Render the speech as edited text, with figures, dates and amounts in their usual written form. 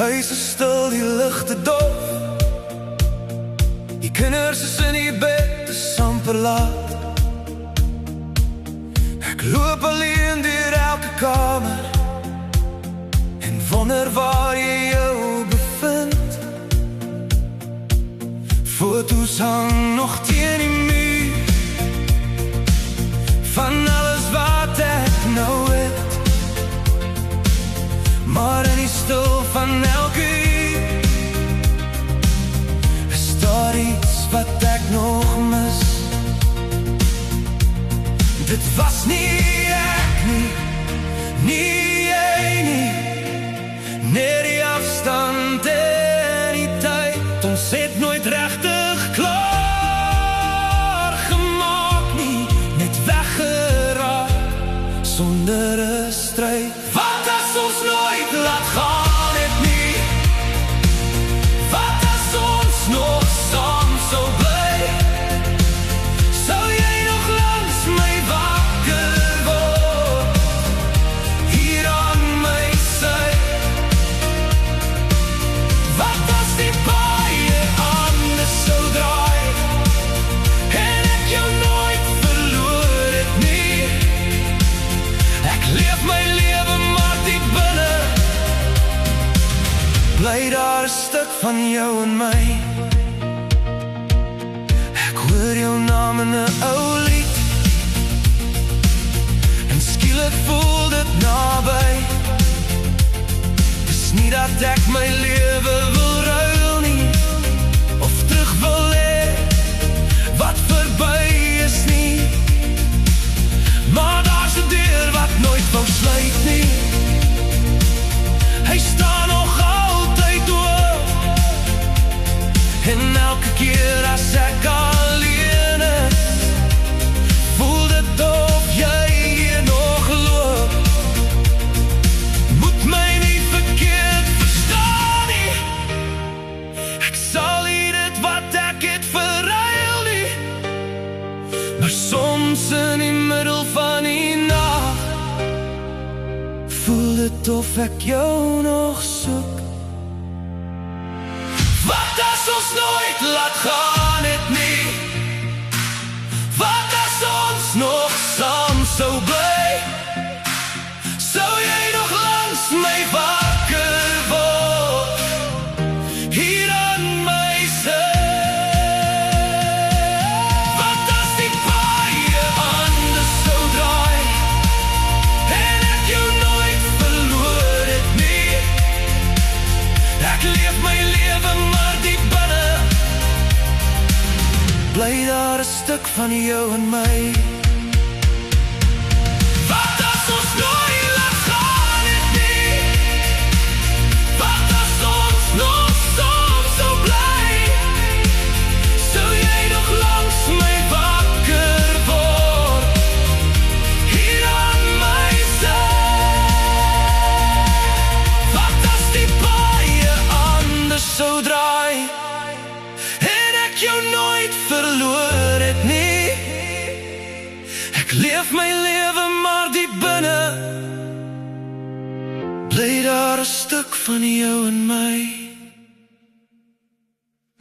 huis is stil, die ligte dof. Die kinders is in die bed, is amper laat. Ek loop alleen deur elke kamer en wonder waar jy jou bevind. Foto's hang nog teen die muur van alles wat ek nou het, maar in die stil van elke uur is daar iets wat ek nog mis. Dit was nie ek nie, nie jy nie, net die afstand en die tyd. Ons het nooit regtig klaar gemaak nie, net weggeraak sonder 'n stryd. Wat as ons nooit laat gaan het nie? Wat as ons nog saam sou bly? Sou jy nog langs my wakker word, hier aan my sy? Wat as die paaie anders sou draai en ek jou nooit verloor het nie? Ek leef my lewe maar diep binne, bly daar 'n stuk van jou in my. Ek hoor jou naam in 'n ou lied en skielik voel dit naby. Dis nie dat ek my lewe wil ruil nie, of terug wil hê wat verby is nie, maar daar's 'n deur wat nooit wou sluit nie. Hy staan nog altyd oop, en elke keer as ek alleen is, voel dit of jy hier nog loop. Moet my nie verkeerd verstaan nie, ek sal nie dit wat ek het verruil nie, maar soms in die middel van die nag voel dit of ek jou nog soek. Wat as ons nooit laat gaan het nie? Wat as ons nog saam sou bly? Sou jy nog langs my wakker word, hier aan my sy? Wat as die paaie anders sou draai en ek jou nooit verloor het nie? Ek leef my lewe maar diep binne, bly daar 'n stuk van jou in my. Wat as ons nooit laat gaan het nie? Wat as ons nog saam sou bly? Sou jy nog langs my wakker word, hier aan my sy? Wat as die paaie anders sou draai en ek jou nooit verloor het nie? Ek leef my lewe maar diep binne, bly daar 'n stuk van jou in my.